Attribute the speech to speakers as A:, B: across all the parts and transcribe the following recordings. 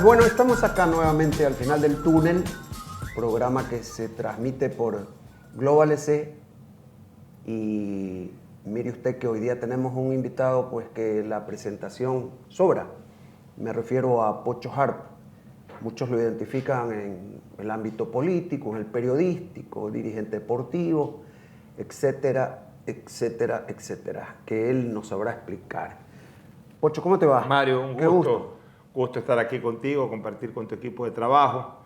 A: bueno, estamos acá nuevamente al final del túnel, programa que se transmite por Global EC. Y mire usted que hoy día tenemos un invitado pues que la presentación sobra. Me refiero a Pocho Harp. Muchos lo identifican en el ámbito político, en el periodístico, dirigente deportivo, etcétera, etcétera, etcétera, que él nos sabrá explicar. Pocho, ¿cómo te va?
B: Mario, un gusto estar aquí contigo, compartir con tu equipo de trabajo.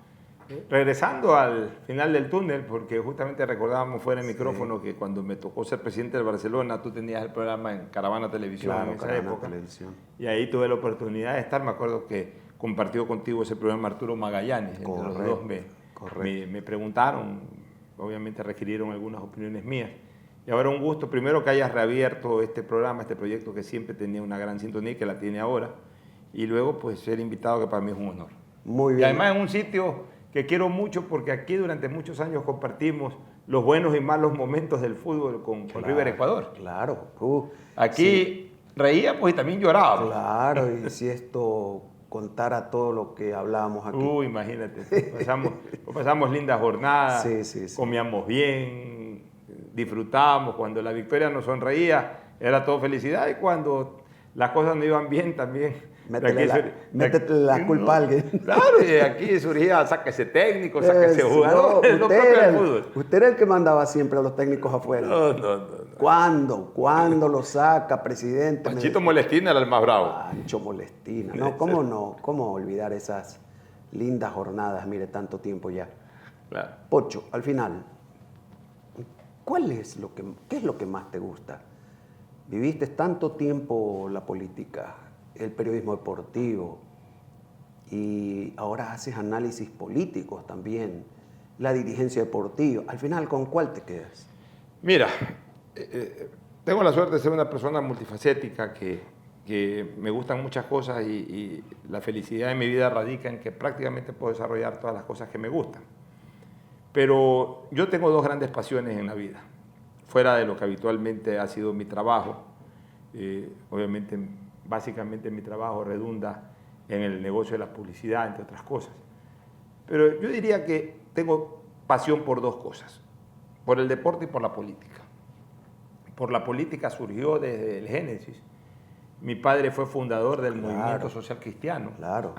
B: Regresando al final del túnel, porque justamente recordábamos fuera de micrófono que cuando me tocó ser presidente del Barcelona, tú tenías el programa en Caravana Televisión,
A: Claro,
B: en esa
A: Caravana
B: época.
A: Televisión.
B: Y ahí tuve la oportunidad de estar. Me acuerdo que compartió contigo ese programa Arturo Magallanes. Entre los dos me preguntaron, obviamente requirieron algunas opiniones mías. Y ahora un gusto, primero que hayas reabierto este programa, este proyecto que siempre tenía una gran sintonía y que la tiene ahora. Y luego pues ser invitado, que para mí es un honor.
A: Muy bien.
B: Y además en un sitio que quiero mucho, porque aquí durante muchos años compartimos los buenos y malos momentos del fútbol con River Ecuador.
A: Claro.
B: Aquí reíamos y también llorábamos.
A: Claro, y si esto contara todo lo que hablábamos aquí.
B: Imagínate, pasamos lindas jornadas,
A: Sí.
B: comíamos bien, disfrutábamos. Cuando la victoria nos sonreía, era todo felicidad, y cuando las cosas no iban bien también.
A: Métete la culpa a alguien.
B: Claro, y aquí surgía, saca ese técnico, saca ese jugador.
A: No, usted era el que mandaba siempre a los técnicos afuera.
B: No.
A: ¿Cuándo lo saca, presidente?
B: Panchito Molestina era el más bravo.
A: Pancho Molestina. No, ¿cómo olvidar esas lindas jornadas? Mire, tanto tiempo ya.
B: Claro.
A: Pocho, al final, ¿qué es lo que más te gusta? Viviste tanto tiempo la política, el periodismo deportivo, y ahora haces análisis políticos también, la dirigencia deportiva. Al final, ¿con cuál te quedas?
B: Mira, tengo la suerte de ser una persona multifacética, que me gustan muchas cosas, y la felicidad de mi vida radica en que prácticamente puedo desarrollar todas las cosas que me gustan. Pero yo tengo dos grandes pasiones en la vida, fuera de lo que habitualmente ha sido mi trabajo. Obviamente, básicamente mi trabajo redunda en el negocio de la publicidad, entre otras cosas. Pero yo diría que tengo pasión por dos cosas, por el deporte y por la política. Por la política surgió desde el génesis. Mi padre fue fundador del Movimiento Social Cristiano.
A: Claro.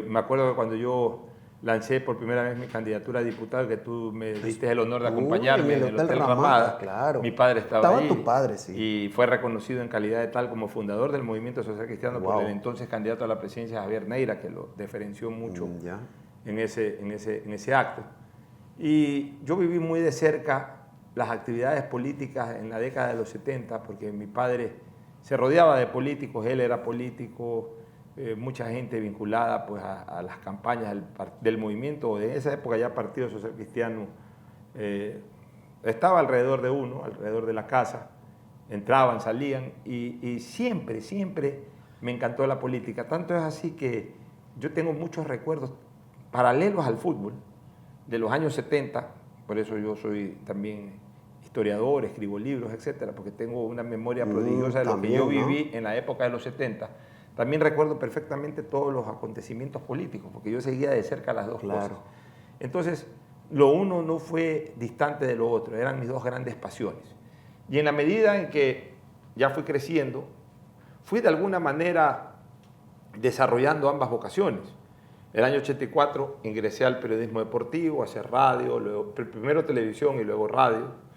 B: Me acuerdo que cuando yo lancé por primera vez mi candidatura a diputado, que tú me diste el honor de acompañarme en el Hotel Ramada.
A: Claro.
B: Mi padre estaba ahí.
A: Tu padre, sí.
B: Y fue reconocido en calidad de tal como fundador del Movimiento Social Cristiano por el entonces candidato a la presidencia, Javier Neira, que lo diferenció mucho en ese acto. Y yo viví muy de cerca las actividades políticas en la década de los 70, porque mi padre se rodeaba de políticos, él era político, mucha gente vinculada pues, a las campañas del movimiento, de esa época ya Partido Social Cristiano, estaba alrededor de uno, alrededor de la casa, entraban, salían, y siempre me encantó la política. Tanto es así que yo tengo muchos recuerdos paralelos al fútbol de los años 70, por eso yo soy también historiador, escribo libros, etcétera, porque tengo una memoria prodigiosa de lo que yo viví en la época de los 70. También recuerdo perfectamente todos los acontecimientos políticos, porque yo seguía de cerca las dos cosas. Entonces, lo uno no fue distante de lo otro, eran mis dos grandes pasiones. Y en la medida en que ya fui creciendo, fui de alguna manera desarrollando ambas vocaciones. El año 84 ingresé al periodismo deportivo, a hacer radio, luego, primero televisión y luego radio.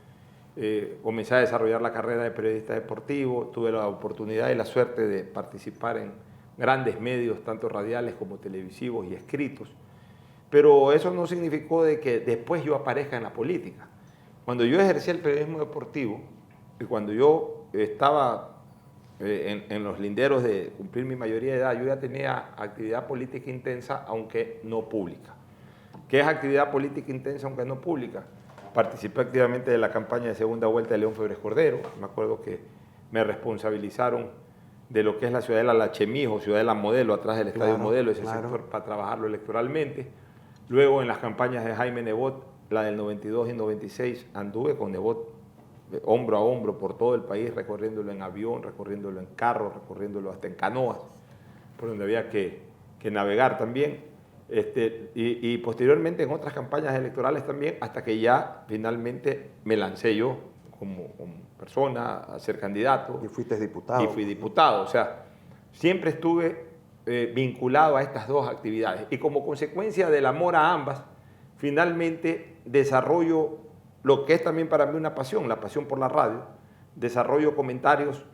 B: Comencé a desarrollar la carrera de periodista deportivo, tuve la oportunidad y la suerte de participar en grandes medios, tanto radiales como televisivos y escritos, pero eso no significó de que después yo aparezca en la política. Cuando yo ejercí el periodismo deportivo y cuando yo estaba en los linderos de cumplir mi mayoría de edad, yo ya tenía actividad política intensa, aunque no pública. ¿Qué es actividad política intensa, aunque no pública? Participé activamente de la campaña de segunda vuelta de León Febres Cordero. Me acuerdo que me responsabilizaron de lo que es la Ciudadela La Chemijo, Ciudadela Modelo, atrás del Estadio Modelo, ese sector, para trabajarlo electoralmente. Luego en las campañas de Jaime Nebot, la del 92 y 96, anduve con Nebot hombro a hombro por todo el país, recorriéndolo en avión, recorriéndolo en carro, recorriéndolo hasta en canoas, por donde había que que navegar también, y posteriormente en otras campañas electorales también, hasta que ya finalmente me lancé yo como persona a ser candidato.
A: Y fuiste diputado.
B: Y fui diputado, o sea, siempre estuve vinculado a estas dos actividades. Y como consecuencia del amor a ambas, finalmente desarrollo lo que es también para mí una pasión, la pasión por la radio. Desarrollo comentarios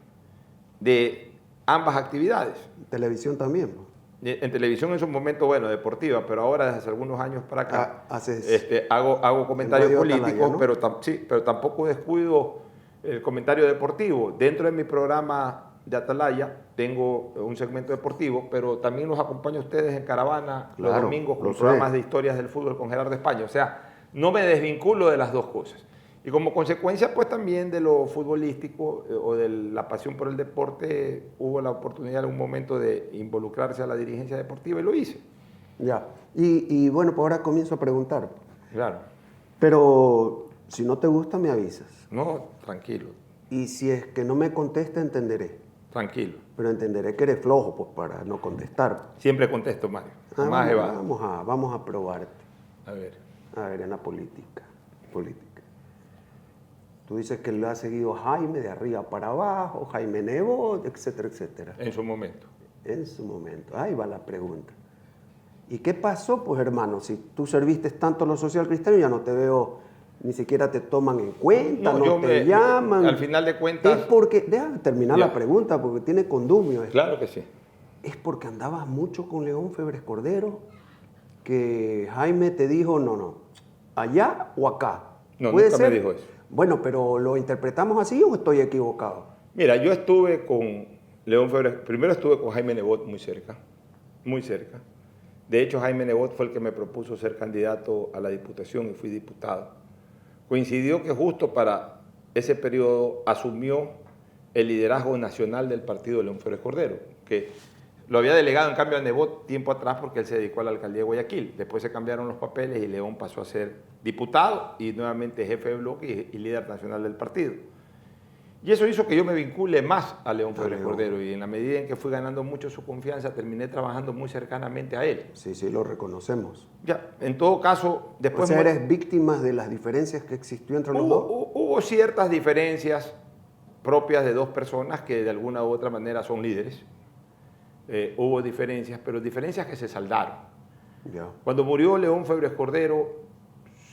B: de ambas actividades.
A: Televisión también.
B: En televisión en su momento, bueno, deportiva, pero ahora desde hace algunos años para acá
A: Haces
B: hago comentarios políticos,
A: Atalaya, ¿no?
B: pero tampoco descuido el comentario deportivo. Dentro de mi programa de Atalaya tengo un segmento deportivo, pero también los acompaño a ustedes en Caravana los
A: Claro,
B: domingos
A: lo
B: con
A: sé.
B: programas de historias del fútbol con Gerardo España. O sea, no me desvinculo de las dos cosas. Y como consecuencia, pues también de lo futbolístico o de la pasión por el deporte, hubo la oportunidad en un momento de involucrarse a la dirigencia deportiva y lo hice.
A: Ya. Y bueno, pues ahora comienzo a preguntar.
B: Claro.
A: Pero si no te gusta, me avisas.
B: No, tranquilo,
A: Y si es que no me contesta, entenderé.
B: tranquilo.
A: Pero entenderé que eres flojo, pues, para no contestar.
B: Siempre contesto, Mario. Jamás evado.
A: Vamos a probarte.
B: A ver.
A: A ver, en la política. Tú dices que lo ha seguido Jaime de arriba para abajo, Jaime Nebot, etcétera, etcétera.
B: En su momento.
A: En su momento. Ahí va la pregunta. ¿Y qué pasó, pues, hermano? Si tú serviste tanto a los social cristianos, ya no te veo, ni siquiera te toman en cuenta, no te llaman.
B: Al final de cuentas.
A: Es porque, déjame terminar
B: Ya.
A: la pregunta, porque tiene condumio esto.
B: Claro que sí.
A: Es porque andabas mucho con León Febres Cordero, que Jaime te dijo, no, allá o acá.
B: No,
A: ¿Puede
B: nunca
A: ser?
B: me dijo eso.
A: Bueno, pero ¿lo interpretamos así o estoy equivocado?
B: Mira, yo estuve con León Febres, primero estuve con Jaime Nebot muy cerca, muy cerca. De hecho, Jaime Nebot fue el que me propuso ser candidato a la diputación y fui diputado. Coincidió que justo para ese periodo asumió el liderazgo nacional del partido de León Febres Cordero, que lo había delegado en cambio a Nebot tiempo atrás porque él se dedicó a la alcaldía de Guayaquil. Después se cambiaron los papeles y León pasó a ser diputado y nuevamente jefe de bloque y líder nacional del partido. Y eso hizo que yo me vincule más a León Febres Cordero y en la medida en que fui ganando mucho su confianza terminé trabajando muy cercanamente a él.
A: Sí, lo reconocemos.
B: Ya, en todo caso, después...
A: O sea, ¿eres víctima de las diferencias que existió entre los dos?
B: Hubo ciertas diferencias propias de dos personas que de alguna u otra manera son líderes. Hubo diferencias, pero diferencias que se saldaron.
A: Ya.
B: Cuando murió León Febres Cordero,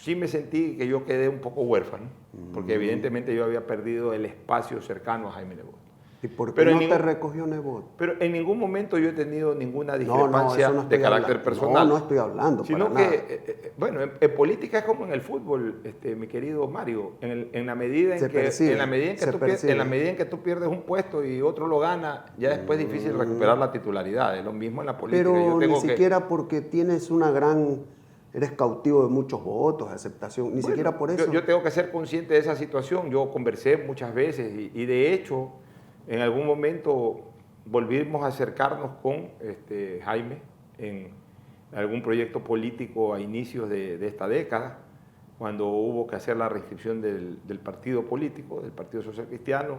B: sí me sentí que yo quedé un poco huérfano, porque evidentemente yo había perdido el espacio cercano a Jaime Nebot.
A: ¿Y por qué
B: Pero
A: no te recogió Nebot?
B: Pero en ningún momento yo he tenido ninguna discrepancia de carácter personal.
A: No estoy hablando
B: sino
A: para
B: que, bueno, en política es como en el fútbol, mi querido Mario, en la medida en que tú pierdes un puesto y otro lo gana, ya después es difícil recuperar la titularidad. Es lo mismo en la política.
A: Pero ni siquiera porque tienes eres cautivo de muchos votos, aceptación, ni siquiera por eso.
B: Yo tengo que ser consciente de esa situación. Yo conversé muchas veces y de hecho, en algún momento volvimos a acercarnos con Jaime en algún proyecto político a inicios de esta década, cuando hubo que hacer la restricción del partido político, del Partido Social Cristiano.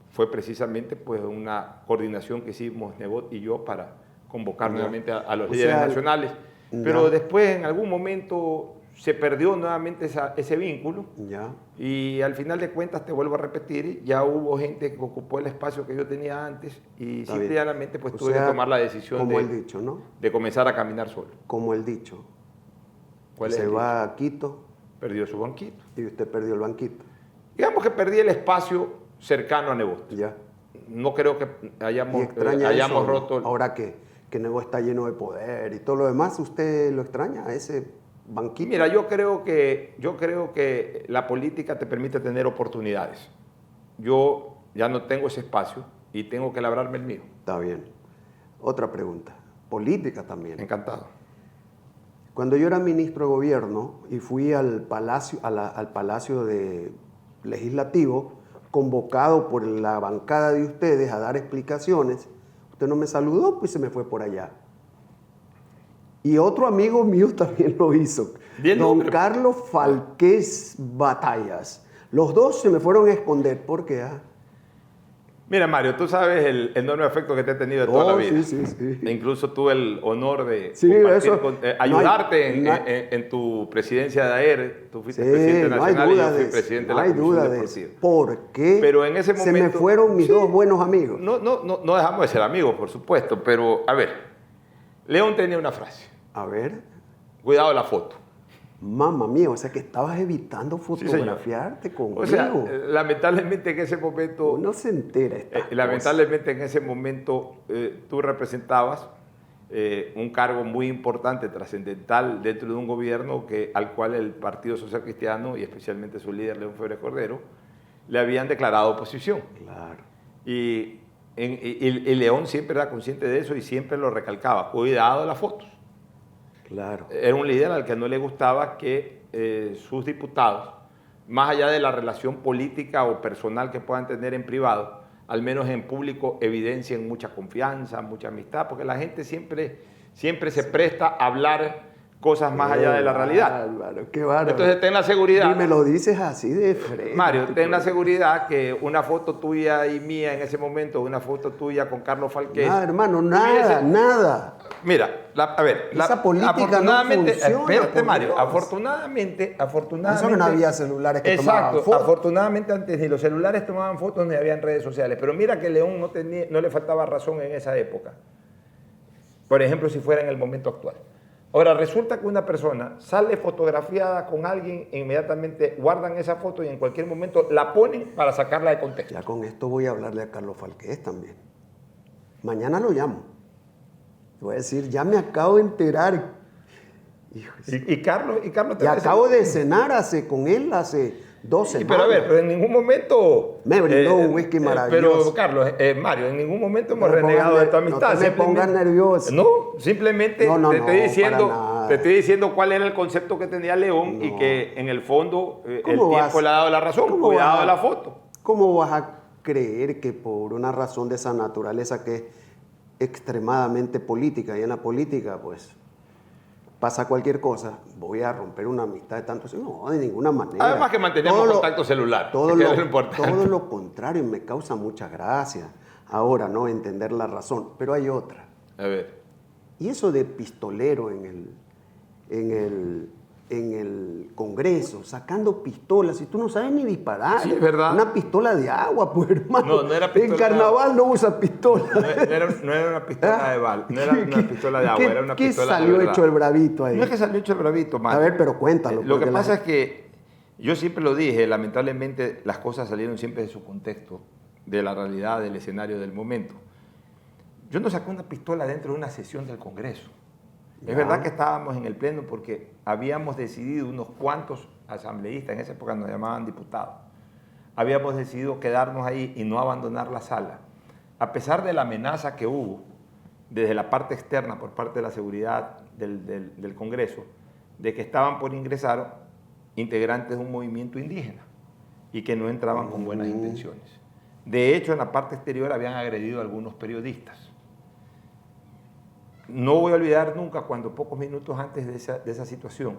B: Fue precisamente pues, una coordinación que hicimos Nebot y yo para convocar nuevamente a los líderes nacionales. Pero después, en algún momento, se perdió nuevamente ese vínculo.
A: Ya.
B: Y al final de cuentas, te vuelvo a repetir, ya hubo gente que ocupó el espacio que yo tenía antes y simplemente pues tuve que tomar la decisión de comenzar a caminar solo.
A: Como el dicho.
B: ¿Cuál es
A: se
B: el dicho?
A: va a Quito.
B: Perdió su banquito.
A: Y usted perdió el banquito.
B: Digamos que perdí el espacio cercano a Nebot.
A: Ya.
B: No creo que hayamos roto...
A: Ahora que Nebot está lleno de poder y todo lo demás, ¿usted lo extraña a ese banquito?
B: Mira, yo creo que la política te permite tener oportunidades. Yo ya no tengo ese espacio y tengo que labrarme el mío.
A: Está bien. Otra pregunta. Política también.
B: Encantado.
A: Cuando yo era ministro de gobierno y fui al palacio, al palacio legislativo, convocado por la bancada de ustedes a dar explicaciones, usted no me saludó, pues se me fue por allá. Y otro amigo mío también lo hizo, don Carlos Falqués Batallas. Los dos se me fueron a esconder. ¿Por qué?
B: Mira, Mario, tú sabes el enorme afecto que te he tenido de toda la vida.
A: Sí.
B: E incluso tuve el honor de ayudarte en tu presidencia de AER. Tú fuiste presidente nacional y yo fui presidente de la Comisión Deportiva.
A: ¿Por qué?
B: Pero en ese momento,
A: se me fueron mis dos buenos amigos.
B: No dejamos de ser amigos, por supuesto. Pero, a ver, León tenía una frase.
A: A ver.
B: Cuidado la foto.
A: Mamma mía, o sea que estabas evitando fotografiarte conmigo.
B: O sea, lamentablemente en ese momento...
A: Uno se entera.
B: Lamentablemente en ese momento tú representabas un cargo muy importante, trascendental dentro de un gobierno al cual el Partido Social Cristiano y especialmente su líder León Febres Cordero le habían declarado oposición.
A: Claro.
B: Y León siempre era consciente de eso y siempre lo recalcaba. Cuidado de las fotos.
A: Claro.
B: Era un líder al que no le gustaba que sus diputados, más allá de la relación política o personal que puedan tener en privado, al menos en público evidencien mucha confianza, mucha amistad, porque la gente siempre se presta a hablar cosas más allá de la realidad.
A: Bárbaro, qué bárbaro.
B: Entonces ten la seguridad.
A: Y me lo dices así de frente.
B: Mario, ten la seguridad que una foto tuya y mía en ese momento, una foto tuya con Carlos Falqués.
A: Nada, hermano, nada.
B: Mira, a ver,
A: esa política
B: afortunadamente,
A: no funciona,
B: espérate, Mario, afortunadamente.
A: Eso que no había celulares que tomaban fotos.
B: Exacto, afortunadamente antes ni los celulares tomaban fotos ni habían redes sociales. Pero mira que León no le faltaba razón en esa época. Por ejemplo, si fuera en el momento actual. Ahora, resulta que una persona sale fotografiada con alguien, e inmediatamente guardan esa foto y en cualquier momento la ponen para sacarla de contexto.
A: Ya con esto voy a hablarle a Carlos Falqués también. Mañana lo llamo. Le voy a decir, ya me acabo de enterar.
B: Y Carlos
A: y acabo de cenar con él hace 2 semanas.
B: Pero a ver, pero en ningún momento...
A: Me brindó un whisky maravilloso.
B: Pero Carlos, Mario, en ningún momento hemos renegado de tu amistad.
A: No te me pongas nervioso.
B: No, simplemente te estoy diciendo cuál era el concepto que tenía León y que en el fondo el tiempo le ha dado la razón. Cuidado de la foto.
A: ¿Cómo vas a creer que por una razón de esa naturaleza que es extremadamente política, y en la política pues pasa cualquier cosa, voy a romper una amistad de tantos años? No, de ninguna manera.
B: Además que mantenemos contacto celular.
A: Todo lo contrario, me causa mucha gracia. Ahora, no entender la razón, pero hay otra.
B: A ver.
A: Y eso de pistolero en el Congreso, sacando pistolas, y tú no sabes ni disparar.
B: Sí, es verdad.
A: Una pistola de agua, pues, hermano.
B: No era pistola.
A: En carnaval no usa pistola.
B: No era una pistola de bala, no era una pistola de agua, era una pistola de verdad.
A: ¿Qué salió hecho el bravito ahí?
B: No es que salió hecho el bravito, Mario.
A: A ver, pero cuéntalo.
B: Lo que pasa es que yo siempre lo dije, lamentablemente las cosas salieron siempre de su contexto, de la realidad, del escenario del momento. Yo no saqué una pistola dentro de una sesión del Congreso. Es verdad que estábamos en el pleno porque habíamos decidido, unos cuantos asambleístas, en esa época nos llamaban diputados, habíamos decidido quedarnos ahí y no abandonar la sala, a pesar de la amenaza que hubo desde la parte externa por parte de la seguridad del Congreso, de que estaban por ingresar integrantes de un movimiento indígena y que no entraban con buenas intenciones. De hecho, en la parte exterior habían agredido a algunos periodistas. No voy a olvidar nunca cuando pocos minutos antes de esa situación,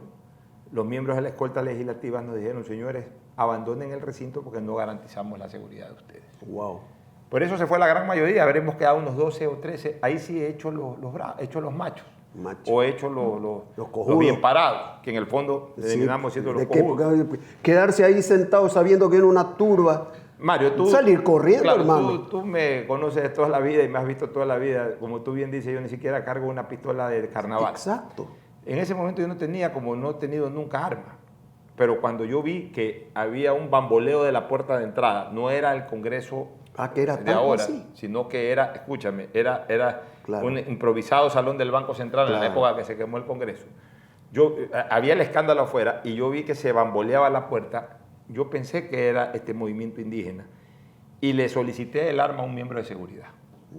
B: los miembros de la escolta legislativa nos dijeron: señores, abandonen el recinto porque no garantizamos la seguridad de ustedes.
A: Wow.
B: Por eso se fue la gran mayoría, habremos quedado unos 12 o 13, ahí sí he hecho los machos. O he hecho los bien parados, que en el fondo terminamos siendo los cojudos.
A: Quedarse ahí sentado sabiendo que era una turba.
B: Mario, tú...
A: Salir corriendo,
B: claro,
A: hermano.
B: Tú me conoces de toda la vida y me has visto toda la vida. Como tú bien dices, yo ni siquiera cargo una pistola de carnaval.
A: Exacto.
B: En ese momento yo no tenía, como no he tenido nunca arma. Pero cuando yo vi que había un bamboleo de la puerta de entrada, no era el Congreso
A: que era
B: de ahora, sino que era, escúchame, era claro, un improvisado salón del Banco Central, claro, en la época que se quemó el Congreso. Había el escándalo afuera y yo vi que se bamboleaba la puerta. Yo pensé que era este movimiento indígena y le solicité el arma a un miembro de seguridad.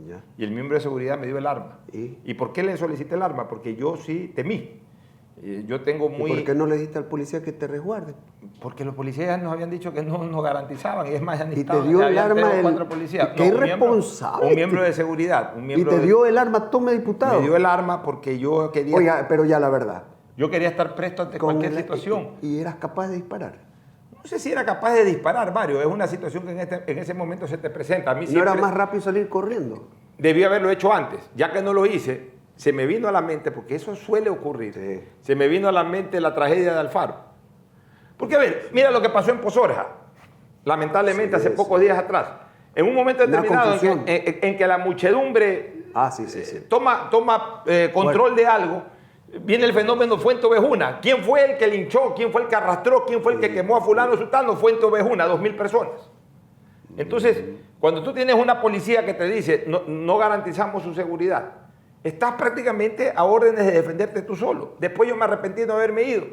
A: Ya.
B: Y el miembro de seguridad me dio el arma. ¿Y por qué le solicité el arma? Porque yo sí temí. Yo tengo muy...
A: ¿Y por qué no le dijiste al policía que te resguarde?
B: Porque los policías nos habían dicho que no nos garantizaban y es más, ya
A: y te dio el arma
B: ¡Qué
A: irresponsable!
B: Un miembro de seguridad.
A: ¿Y te dio el arma, tome diputado?
B: Me dio el arma porque yo quería...
A: Oiga, pero ya la verdad.
B: Yo quería estar presto ante cualquier situación.
A: ¿Y eras capaz de disparar?
B: sé si era capaz de disparar, Mario. Es una situación que en ese momento se te presenta. A mí
A: ¿No era más rápido salir corriendo?
B: Debí haberlo hecho antes. Ya que no lo hice, se me vino a la mente, porque eso suele ocurrir,
A: Sí.
B: se me vino a la mente la tragedia de Alfaro. Porque, a ver, mira lo que pasó en Pozorja, lamentablemente,
A: Sí,
B: hace pocos días atrás. En un momento
A: Una
B: determinado
A: confusión.
B: en que la muchedumbre
A: Sí.
B: toma control de algo, viene el fenómeno Fuente Ovejuna. ¿Quién fue el que linchó? ¿Quién fue el que arrastró? ¿Quién fue el que quemó a fulano sultano? Fuente Ovejuna, 2.000 personas. Entonces, cuando tú tienes una policía que te dice, no garantizamos su seguridad, estás prácticamente a órdenes de defenderte tú solo. Después yo me arrepentí de no haberme ido.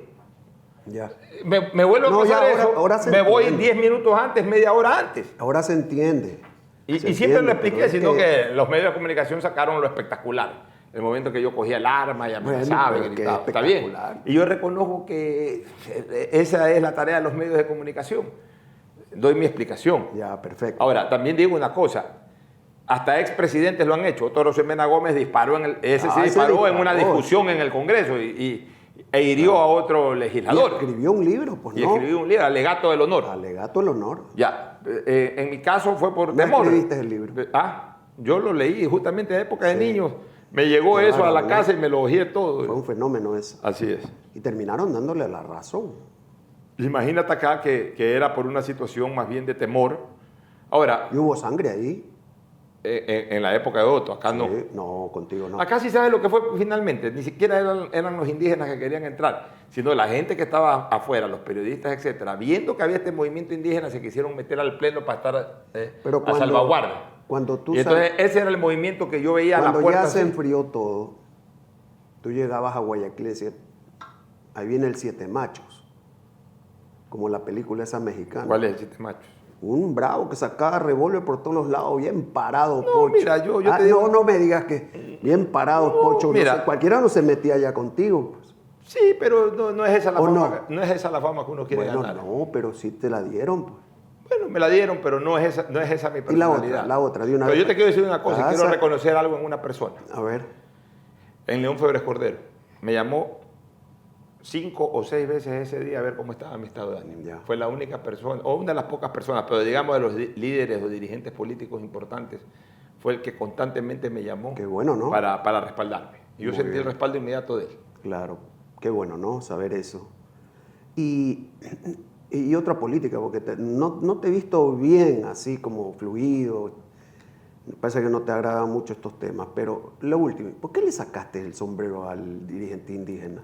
A: Ya.
B: Me vuelvo a pasar
A: ya, ahora
B: eso,
A: se
B: me voy
A: entiende.
B: 10 minutos antes, media hora antes.
A: Ahora se entiende.
B: Y
A: Se
B: siempre lo
A: entiende,
B: expliqué,
A: pero es
B: sino que los medios de comunicación sacaron lo espectacular. El momento que yo cogía el arma y amenazaba
A: Bueno,
B: y
A: pero
B: gritaba.
A: qué
B: Está bien.
A: espectacular.
B: Y yo reconozco que esa es la tarea de los medios de comunicación. Doy mi explicación.
A: Ya, perfecto.
B: Ahora, también digo una cosa. Hasta expresidentes lo han hecho. Otto Rosemena Gómez disparó
A: ese
B: disparó en una
A: disparó.
B: discusión en el Congreso e hirió a otro
A: Y
B: legislador.
A: escribió un libro, pues
B: Y
A: no.
B: escribió un libro, Alegato del Honor.
A: Alegato el honor.
B: Ya, en mi caso fue por
A: ¿No
B: temor.
A: escribiste el libro?
B: Yo lo leí justamente en época de
A: Sí.
B: niños. Me llegó
A: Claro,
B: eso a la
A: ¿no?
B: casa y me lo ojeé todo.
A: Fue un fenómeno eso.
B: Así es.
A: Y terminaron dándole la razón.
B: Imagínate acá que era por una situación más bien de temor. Ahora,
A: Y hubo sangre ahí.
B: en la época de Otto, acá no.
A: Sí, no, contigo no.
B: Acá sí sabes lo que fue finalmente. Ni siquiera eran los indígenas que querían entrar, sino la gente que estaba afuera, los periodistas, etcétera, viendo que había este movimiento indígena, se quisieron meter al pleno para estar
A: Pero
B: a salvaguarda.
A: Cuando tú
B: Y entonces ese era el movimiento que yo veía a la
A: cuando
B: puerta.
A: ya se
B: así.
A: enfrió todo, tú llegabas a Guayaquil y decías, ahí viene el Siete Machos, como la película esa mexicana.
B: ¿Cuál es el Siete Machos?
A: Un bravo que sacaba revólver por todos los lados, bien parado,
B: No,
A: Pocho.
B: mira, yo te digo-
A: No me digas que bien parado,
B: No,
A: Pocho.
B: mira.
A: No sé, cualquiera no se metía ya contigo. Pues.
B: Sí, pero no es esa la
A: ¿O
B: fama,
A: no?
B: no es esa la fama que uno quiere
A: Bueno,
B: ganar.
A: no, pero sí te la dieron. Pues.
B: Bueno, me la dieron, pero no es esa mi
A: Y la
B: personalidad.
A: otra, de una
B: Pero
A: vez.
B: yo te quiero decir una cosa,
A: Ah,
B: quiero
A: esa-
B: reconocer algo en una persona.
A: A ver,
B: En León Febres Cordero. Me llamó 5 o 6 veces ese día a ver cómo estaba mi estado de ánimo.
A: Ya.
B: Fue la única persona, o una de las pocas personas, pero digamos de los líderes o dirigentes políticos importantes, fue el que constantemente me llamó
A: qué bueno, ¿no?
B: para respaldarme. Y yo
A: Muy
B: sentí el
A: bien.
B: respaldo inmediato de él.
A: Claro, qué bueno, ¿no? Saber eso. Y otra política, porque no te he visto bien, así como fluido. Me parece que no te agradan mucho estos temas, pero lo último, ¿por qué le sacaste el sombrero al dirigente indígena?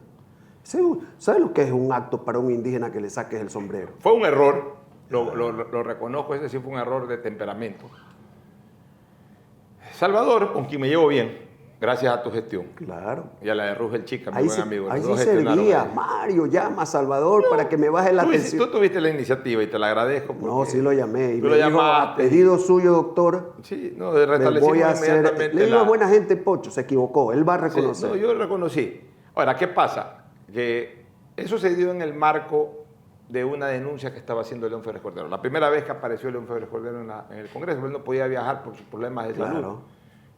A: ¿Sabes lo que es un acto para un indígena que le saques el sombrero?
B: Fue un error, lo reconozco, ese sí fue un error de temperamento. Salvador, con quien me llevo bien, gracias a tu gestión,
A: Claro.
B: y a la de Rugel Chica, mi
A: Ahí
B: buen
A: sí,
B: amigo. los
A: ahí sí
B: dos gestionaron
A: servía.
B: ahí.
A: Mario, llama a Salvador para que me baje la
B: Tú
A: tensión.
B: tuviste la iniciativa y te la agradezco.
A: No,
B: porque
A: sí lo llamé. Y
B: tú
A: me
B: lo
A: dijo, a
B: llamaste.
A: pedido suyo, doctor,
B: Sí, no, de
A: me
B: restablecimos
A: voy a hacer...
B: inmediatamente
A: Le digo
B: la...
A: a buena gente, Pocho, se equivocó. Él va a
B: Sí,
A: reconocer.
B: no, yo reconocí. Ahora, ¿qué pasa? Que eso se dio en el marco de una denuncia que estaba haciendo León Febres Cordero. La primera vez que apareció León Febres Cordero en el Congreso, él no podía viajar por sus problemas de salud,
A: Claro.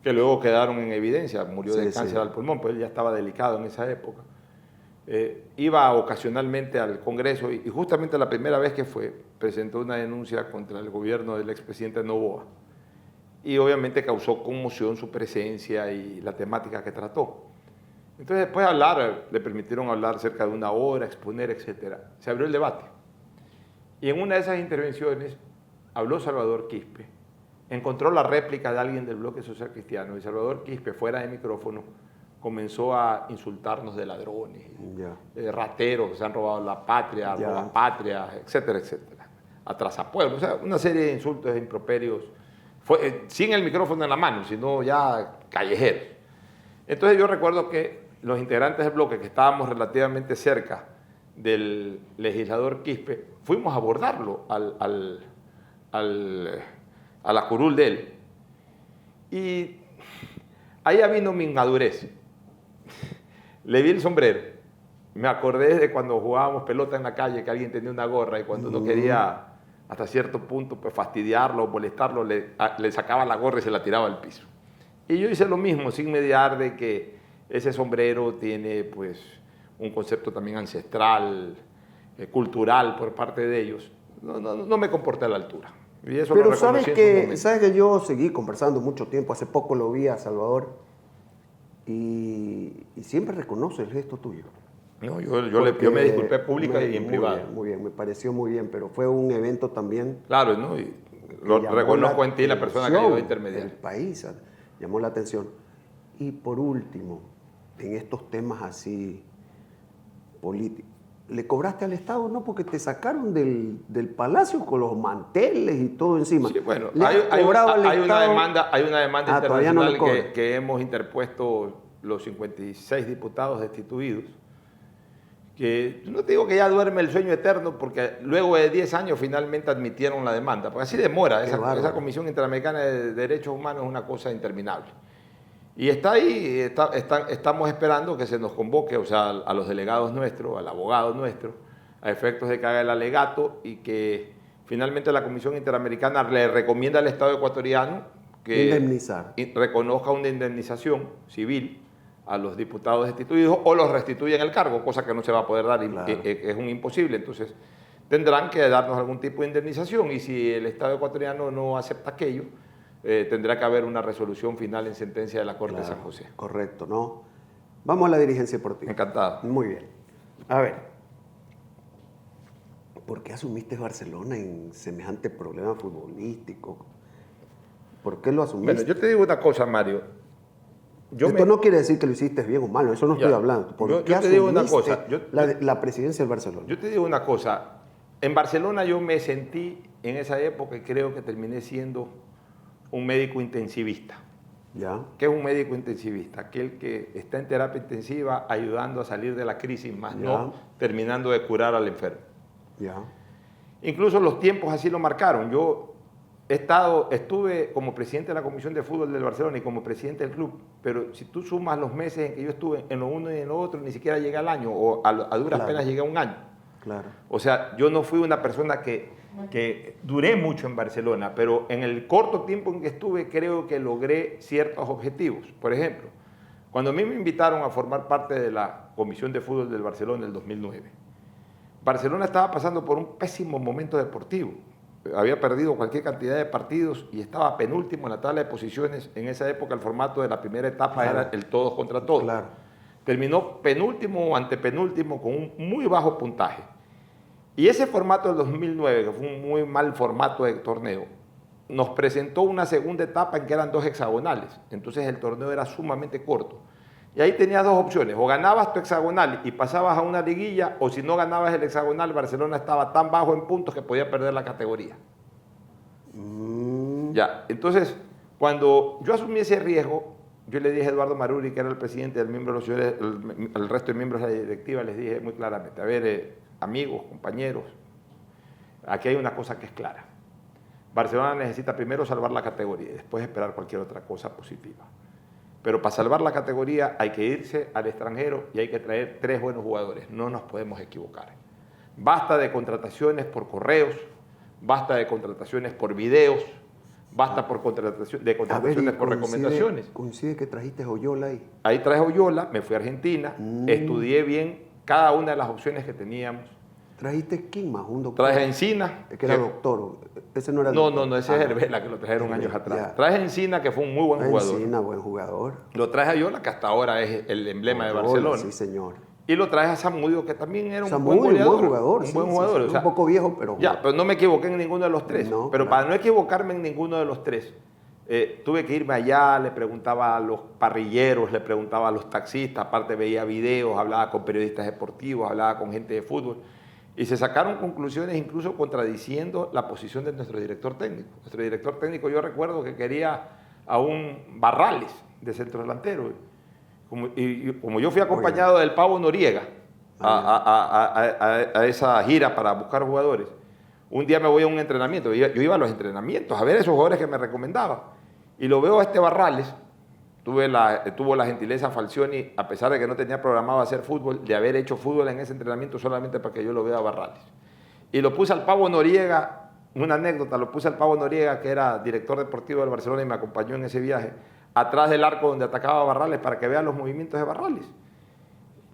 B: que luego quedaron en evidencia. Murió
A: Sí,
B: de cáncer
A: sí.
B: al pulmón, pues él ya estaba delicado en esa época. Iba ocasionalmente al Congreso y justamente la primera vez que fue, presentó una denuncia contra el gobierno del expresidente Noboa. Y obviamente causó conmoción su presencia y la temática que trató. Entonces, después de hablar, le permitieron hablar cerca de una hora, exponer, etc. Se abrió el debate. Y en una de esas intervenciones habló Salvador Quispe, encontró la réplica de alguien del Bloque Social Cristiano, y Salvador Quispe, fuera de micrófono, comenzó a insultarnos de ladrones,
A: Ya.
B: rateros que se han robado la patria,
A: Ya.
B: roban patria, etcétera, etcétera. Atrasapueblos, o sea, una serie de insultos e improperios, sin el micrófono en la mano, sino ya callejeros. Entonces yo recuerdo que los integrantes del bloque, que estábamos relativamente cerca del legislador Quispe, fuimos a abordarlo a la curul de él. Y ahí vino mi inmadurez. Le vi el sombrero. Me acordé de cuando jugábamos pelota en la calle, que alguien tenía una gorra y cuando uno quería hasta cierto punto pues, fastidiarlo o molestarlo, le sacaba la gorra y se la tiraba al piso. Y yo hice lo mismo, sin mediar de que ese sombrero tiene pues un concepto también ancestral, cultural por parte de ellos. no me comporté a la altura. Y eso
A: Pero
B: lo reconocí en su momento.
A: sabes que yo seguí conversando mucho tiempo, hace poco lo vi a Salvador y siempre reconoce el gesto tuyo.
B: No, yo me disculpé pública y en privado.
A: Muy bien, me pareció muy bien, pero fue un evento también.
B: Claro, ¿no? Y
A: que
B: lo
A: llamó
B: reconozco en ti, la persona que ayudó a intermediar.
A: El país llamó la atención. Y por último, en estos temas así políticos, ¿le cobraste al Estado? No, porque te sacaron del palacio con los manteles y todo encima.
B: Sí, bueno,
A: ¿Le has
B: hay
A: cobrado al
B: una
A: Estado?
B: demanda
A: Todavía no le
B: internacional
A: cobran.
B: que hemos interpuesto los 56 diputados destituidos, que no te digo que ya duerme el sueño eterno, porque luego de 10 años finalmente admitieron la demanda, porque así demora, esa Comisión Interamericana de Derechos Humanos es una cosa interminable. Y está ahí, estamos esperando que se nos convoque, o sea, a los delegados nuestros, al abogado nuestro, a efectos de que haga el alegato y que finalmente la Comisión Interamericana le recomienda al Estado ecuatoriano que
A: indemnizar.
B: Reconozca una indemnización civil a los diputados destituidos o los restituya en el cargo, cosa que no se va a poder dar, claro. Es un imposible. Entonces tendrán que darnos algún tipo de indemnización y si el Estado ecuatoriano no acepta aquello, tendrá que haber una resolución final en sentencia de la Corte de San José.
A: Correcto, ¿no? Vamos a la dirigencia deportiva.
B: Encantado.
A: Muy bien. A ver, ¿por qué asumiste Barcelona en semejante problema futbolístico? ¿Por qué lo asumiste?
B: Bueno, yo te digo una cosa, Mario.
A: Esto no quiere decir que lo hiciste bien o mal, eso no estoy hablando. ¿Por qué
B: te digo una cosa.
A: la presidencia del Barcelona?
B: Yo te digo una cosa. En Barcelona yo me sentí en esa época y creo que terminé siendo un médico intensivista.
A: ¿Ya?
B: ¿Qué es un médico intensivista? Aquel que está en terapia intensiva ayudando a salir de la crisis, más no terminando de curar al enfermo.
A: ¿Ya?
B: Incluso los tiempos así lo marcaron. Yo estuve como presidente de la Comisión de Fútbol del Barcelona y como presidente del club, pero si tú sumas los meses en que yo estuve en lo uno y en lo otro, ni siquiera llegué al año, o a duras penas llegué a un año.
A: Claro.
B: O sea, yo no fui una persona que duré mucho en Barcelona, pero en el corto tiempo en que estuve creo que logré ciertos objetivos. Por ejemplo, cuando a mí me invitaron a formar parte de la Comisión de Fútbol del Barcelona en el 2009, Barcelona estaba pasando por un pésimo momento deportivo. Había perdido cualquier cantidad de partidos y estaba penúltimo en la tabla de posiciones. En esa época el formato de la primera etapa era el todos contra todos.
A: Claro.
B: Terminó penúltimo o antepenúltimo con un muy bajo puntaje. Y ese formato del 2009, que fue un muy mal formato de torneo, nos presentó una segunda etapa en que eran 2 hexagonales. Entonces el torneo era sumamente corto. Y ahí tenías 2 opciones, o ganabas tu hexagonal y pasabas a una liguilla, o si no ganabas el hexagonal, Barcelona estaba tan bajo en puntos que podía perder la categoría. Ya, entonces, cuando yo asumí ese riesgo, yo le dije a Eduardo Maruri, que era el presidente del miembro de los señores, el resto de miembros de la directiva, les dije muy claramente, a ver, amigos, compañeros, aquí hay una cosa que es clara. Barcelona necesita primero salvar la categoría y después esperar cualquier otra cosa positiva. Pero para salvar la categoría hay que irse al extranjero y hay que traer 3 buenos jugadores. No nos podemos equivocar. Basta de contrataciones por correos, basta de contrataciones por videos, basta de contrataciones por recomendaciones.
A: ¿Coincide que trajiste a Oyola ahí?
B: Ahí traje a Oyola, me fui a Argentina, estudié bien cada una de las opciones que teníamos.
A: ¿Trajiste quién más? ¿Un doctor?
B: Traje a Encina.
A: Que era doctor. Ese no era doctor.
B: No, ese es Herbela, que lo trajeron años atrás. Traje a Encina, que fue un muy buen jugador.
A: Encina, buen jugador.
B: Lo traje a Oyola, que hasta ahora es el emblema de Barcelona.
A: Sí, señor.
B: Y lo traje a Zamudio, que también era un
A: buen goleador.
B: Un buen jugador.
A: O sea, un poco viejo, pero...
B: Ya, pero no me equivoqué en ninguno de los 3.
A: No,
B: pero para no equivocarme en ninguno de los 3, tuve que irme allá, le preguntaba a los parrilleros, le preguntaba a los taxistas, aparte veía videos, hablaba con periodistas deportivos, hablaba con gente de fútbol. Y se sacaron conclusiones incluso contradiciendo la posición de nuestro director técnico. Nuestro director técnico, yo recuerdo que quería a un Barrales de centro delantero. Como yo fui acompañado del Pavo Noriega a esa gira para buscar jugadores, un día me voy a un entrenamiento. Yo iba a los entrenamientos a ver esos jugadores que me recomendaban. Y lo veo a este Barrales. Tuvo la gentileza Falcioni, a pesar de que no tenía programado hacer fútbol, de haber hecho fútbol en ese entrenamiento solamente para que yo lo vea a Barrales. Y lo puse al Pavo Noriega, una anécdota, lo puse al Pavo Noriega, que era director deportivo del Barcelona y me acompañó en ese viaje, atrás del arco donde atacaba a Barrales para que vea los movimientos de Barrales.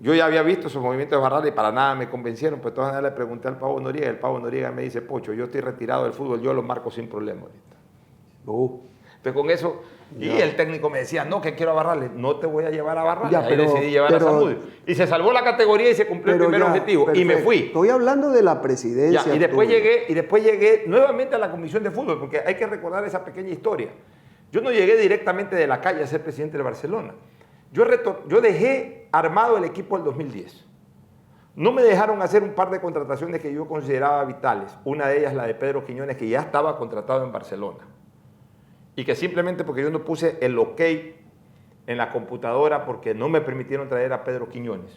B: Yo ya había visto esos movimientos de Barral y para nada me convencieron, pues de todas maneras le pregunté al Pavo Noriega, el Pavo Noriega me dice, Pocho, yo estoy retirado del fútbol, yo lo marco sin problema ahorita. Entonces con eso, y el técnico me decía, no, que quiero a Barral, no te voy a llevar a Barral, ahí decidí llevar a Zamudio. Y se salvó la categoría y se cumplió el primer objetivo, perfecto. Y me fui.
A: Estoy hablando de la presidencia.
B: Ya, y después llegué nuevamente a la comisión de fútbol, porque hay que recordar esa pequeña historia. Yo no llegué directamente de la calle a ser presidente de Barcelona. Yo dejé armado el equipo del 2010. No me dejaron hacer un par de contrataciones que yo consideraba vitales. Una de ellas la de Pedro Quiñones, que ya estaba contratado en Barcelona. Y que simplemente porque yo no puse el ok en la computadora porque no me permitieron traer a Pedro Quiñones.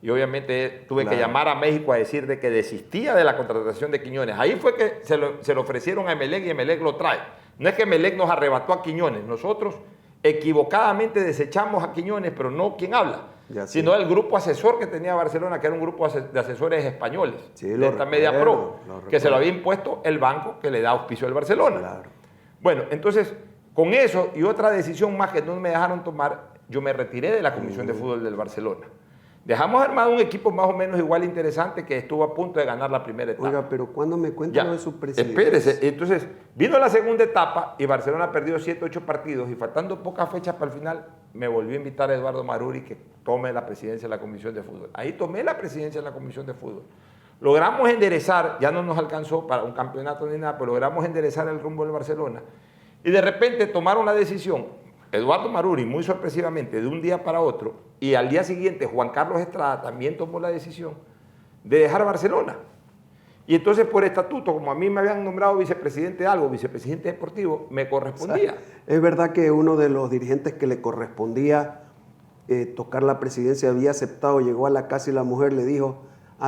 B: Y obviamente tuve que llamar a México a decir de que desistía de la contratación de Quiñones. Ahí fue que se lo ofrecieron a Emelec y Emelec lo trae. No es que Emelec nos arrebató a Quiñones. Nosotros equivocadamente desechamos a Quiñones, pero no quien habla, sino el grupo asesor que tenía Barcelona, que era un grupo de asesores españoles, de esta Media Pro, que se lo había impuesto el banco que le da auspicio al Barcelona. Claro. Bueno, entonces, con eso y otra decisión más que no me dejaron tomar, yo me retiré de la Comisión de Fútbol del Barcelona. Dejamos armado un equipo más o menos igual interesante que estuvo a punto de ganar la primera etapa.
A: Oiga, pero ¿cuándo me cuenta lo de su presidencia?
B: Espérese, entonces vino la segunda etapa y Barcelona perdió 7, 8 partidos y faltando pocas fechas para el final me volvió a invitar a Eduardo Maruri que tome la presidencia de la Comisión de Fútbol. Ahí tomé la presidencia de la Comisión de Fútbol. Logramos enderezar, ya no nos alcanzó para un campeonato ni nada, pero logramos enderezar el rumbo del Barcelona y de repente tomaron la decisión, Eduardo Maruri, muy sorpresivamente, de un día para otro, y al día siguiente Juan Carlos Estrada también tomó la decisión de dejar Barcelona. Y entonces por estatuto, como a mí me habían nombrado vicepresidente de algo, vicepresidente deportivo, me correspondía.
A: O sea, es verdad que uno de los dirigentes que le correspondía tocar la presidencia había aceptado, llegó a la casa y la mujer le dijo,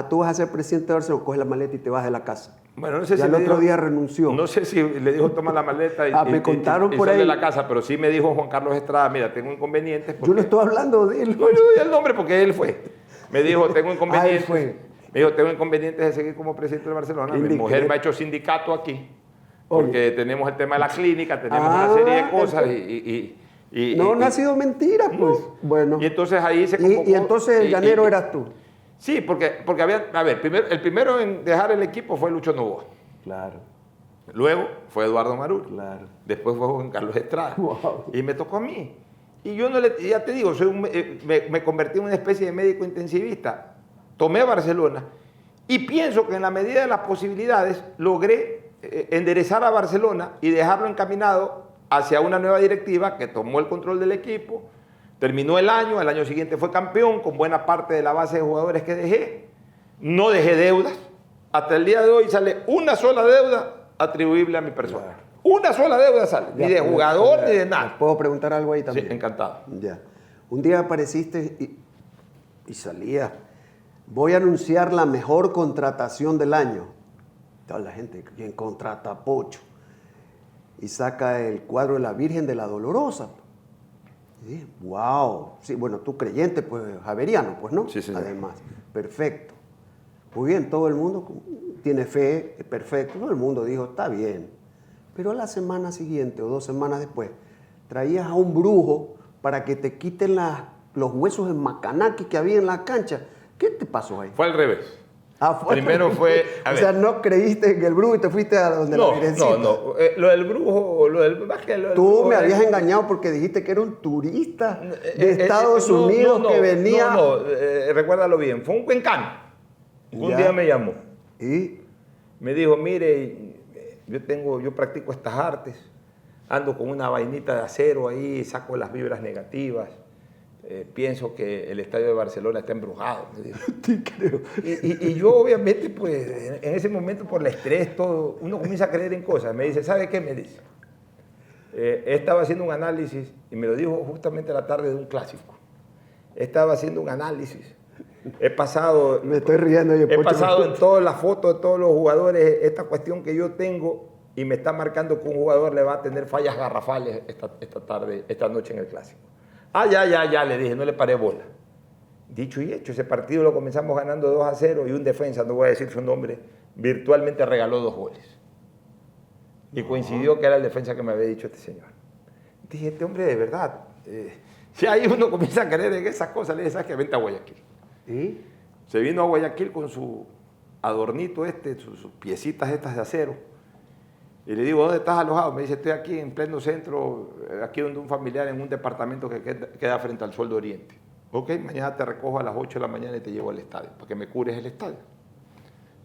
A: tú vas a ser presidente de Barcelona, coge la maleta y te vas de la casa.
B: Bueno, no sé
A: si el otro día renunció.
B: No sé si le dijo toma la maleta y,
A: me contaron
B: y
A: por ahí
B: de la casa, pero sí me dijo Juan Carlos Estrada, mira, tengo inconvenientes.
A: Yo no estoy hablando de él.
B: No, yo doy el nombre porque él fue. Me dijo, tengo inconvenientes. Me dijo, tengo inconvenientes de seguir como presidente de Barcelona. Mi mujer me ha hecho sindicato aquí, porque tenemos el tema de la clínica, tenemos una serie de cosas
A: no ha sido mentira, pues.
B: No.
A: Bueno.
B: Y entonces ahí se convocó.
A: Y entonces el llanero eras tú.
B: Sí, porque había, a ver, el primero en dejar el equipo fue Lucho Novoa.
A: Claro.
B: Luego fue Eduardo Maruri.
A: Claro.
B: Después fue Juan Carlos Estrada.
A: Wow.
B: Y me tocó a mí. Y yo ya te digo, me convertí en una especie de médico intensivista. Tomé Barcelona y pienso que en la medida de las posibilidades logré enderezar a Barcelona y dejarlo encaminado hacia una nueva directiva que tomó el control del equipo. Terminó el año siguiente fue campeón con buena parte de la base de jugadores que dejé. No dejé deudas. Hasta el día de hoy sale una sola deuda atribuible a mi persona. Claro. Una sola deuda sale, ni de jugador ni de nada.
A: ¿Puedo preguntar algo ahí también?
B: Sí, encantado.
A: Ya. Un día apareciste y salía, voy a anunciar la mejor contratación del año. Toda la gente, ¿quién contrata a Pocho? Y saca el cuadro de la Virgen de la Dolorosa. Y dije, wow. Sí, bueno, tú creyente, pues, javeriano, pues, ¿no?
B: Sí, señor.
A: Además, perfecto. Muy bien, todo el mundo tiene fe, perfecto. Todo el mundo dijo, está bien. Pero a la semana siguiente o 2 semanas después, traías a un brujo para que te quiten los huesos en macanaki que había en la cancha. ¿Qué te pasó ahí?
B: Fue al revés.
A: Primero fue... O sea, no creíste en el brujo y te fuiste a donde la Virgencita.
B: No. Lo del brujo,
A: Tú me habías engañado porque dijiste que era un turista de Estados Unidos que venía...
B: Recuérdalo bien. Fue un cuencano. Un día me llamó.
A: ¿Y?
B: Me dijo, mire, yo practico estas artes, ando con una vainita de acero ahí, saco las vibras negativas, pienso que el estadio de Barcelona está embrujado. Me dijo.
A: Te creo.
B: Y yo obviamente, pues, en ese momento por el estrés, todo, uno comienza a creer en cosas. Me dice, ¿sabe qué? Me dice, estaba haciendo un análisis, y me lo dijo justamente a la tarde de un clásico. Estaba haciendo un análisis. He pasado,
A: me estoy riendo.
B: He pasado en todas las fotos de todos los jugadores esta cuestión que yo tengo y me está marcando que un jugador le va a tener fallas garrafales esta noche en el clásico. Ya, le dije, no le paré bola. Dicho y hecho, ese partido lo comenzamos ganando 2-0 y un defensa, no voy a decir su nombre, virtualmente regaló 2 goles. Y coincidió que era el defensa que me había dicho este señor. Dije, este hombre de verdad, si ahí uno comienza a creer en esas cosas, le dije, ¿sabes qué? Vente a Guayaquil.
A: ¿Y?
B: Se vino a Guayaquil con su adornito sus piecitas estas de acero. Y le digo, ¿dónde estás alojado? Me dice, estoy aquí en pleno centro, aquí donde un familiar, en un departamento que queda frente al Sol de Oriente. Ok, mañana te recojo a las 8 de la mañana y te llevo al estadio, para que me cures el estadio.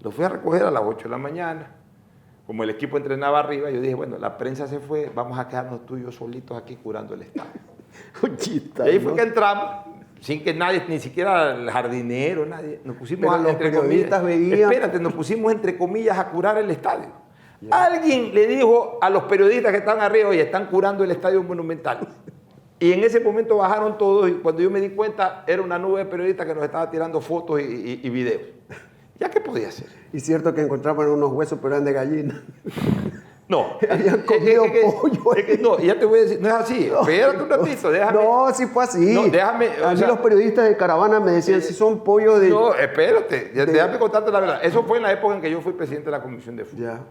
B: Lo fui a recoger a las 8 de la mañana. Como el equipo entrenaba arriba, yo dije, bueno, la prensa se fue, vamos a quedarnos tú y yo solitos aquí curando el estadio.
A: Uchita,
B: Y ahí fue
A: ¿no?
B: que entramos, sin que nadie, ni siquiera el jardinero, nadie, nos pusimos
A: Pero los
B: entre
A: periodistas
B: comillas,
A: veían.
B: espérate, nos pusimos entre comillas a curar el estadio. Ya. Alguien le dijo a los periodistas que estaban arriba, oye, están curando el estadio Monumental. Y en ese momento bajaron todos y cuando yo me di cuenta era una nube de periodistas que nos estaba tirando fotos y videos. ¿Ya qué podía hacer?
A: Y cierto que encontraban unos huesos, pero eran de gallina.
B: No.
A: Habían comido pollo.
B: No, ya te voy a decir, no es así.
A: No,
B: Espérate un ratito, déjame.
A: No, sí fue así.
B: No, déjame.
A: A mí los periodistas de caravana me decían si son pollo de...
B: No, espérate, déjame contarte la verdad. Eso fue en la época en que yo fui presidente de la Comisión de Fútbol.
A: Ya.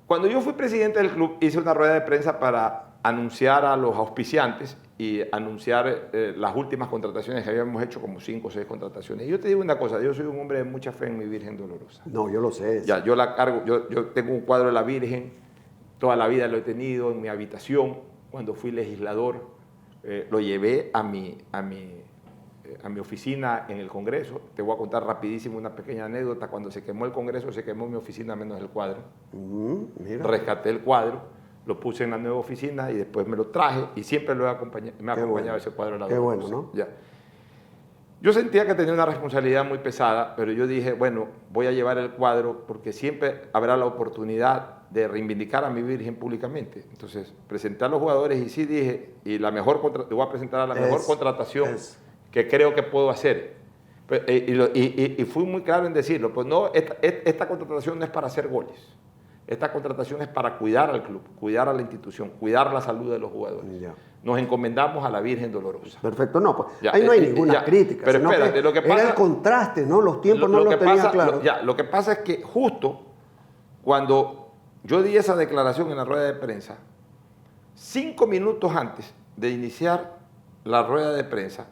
B: Cuando yo fui presidente del club, hice una rueda de prensa para anunciar a los auspiciantes y anunciar las últimas contrataciones que habíamos hecho, como 5 o 6 contrataciones. Y yo te digo una cosa, yo soy un hombre de mucha fe en mi Virgen Dolorosa.
A: No, yo lo sé.
B: Ya, yo la cargo, yo tengo un cuadro de la Virgen, toda la vida lo he tenido en mi habitación. Cuando fui legislador, lo llevé a mi oficina en el Congreso. Te voy a contar rapidísimo una pequeña anécdota. Cuando se quemó el Congreso, se quemó mi oficina menos el cuadro.
A: Mira.
B: Rescaté el cuadro, lo puse en la nueva oficina y después me lo traje y siempre me ha acompañado
A: bueno.
B: ese cuadro.
A: Qué bueno, ¿no?
B: Ya. Yo sentía que tenía una responsabilidad muy pesada, pero yo dije, bueno, voy a llevar el cuadro porque siempre habrá la oportunidad de reivindicar a mi Virgen públicamente. Entonces, presenté a los jugadores y sí dije, y voy a presentar a la mejor contratación que creo que puedo hacer. Y fui muy claro en decirlo, pues no, esta contratación no es para hacer goles. Esta contratación es para cuidar al club, cuidar a la institución, cuidar la salud de los jugadores.
A: Ya.
B: Nos encomendamos a la Virgen Dolorosa.
A: Perfecto, no, pues
B: Ya,
A: ahí no hay ninguna crítica.
B: Pero
A: sino
B: espérate, lo que pasa...
A: Era el contraste, ¿no? Los tiempos no los tenía claros.
B: Lo que pasa es que justo cuando yo di esa declaración en la rueda de prensa, 5 minutos antes de iniciar la rueda de prensa,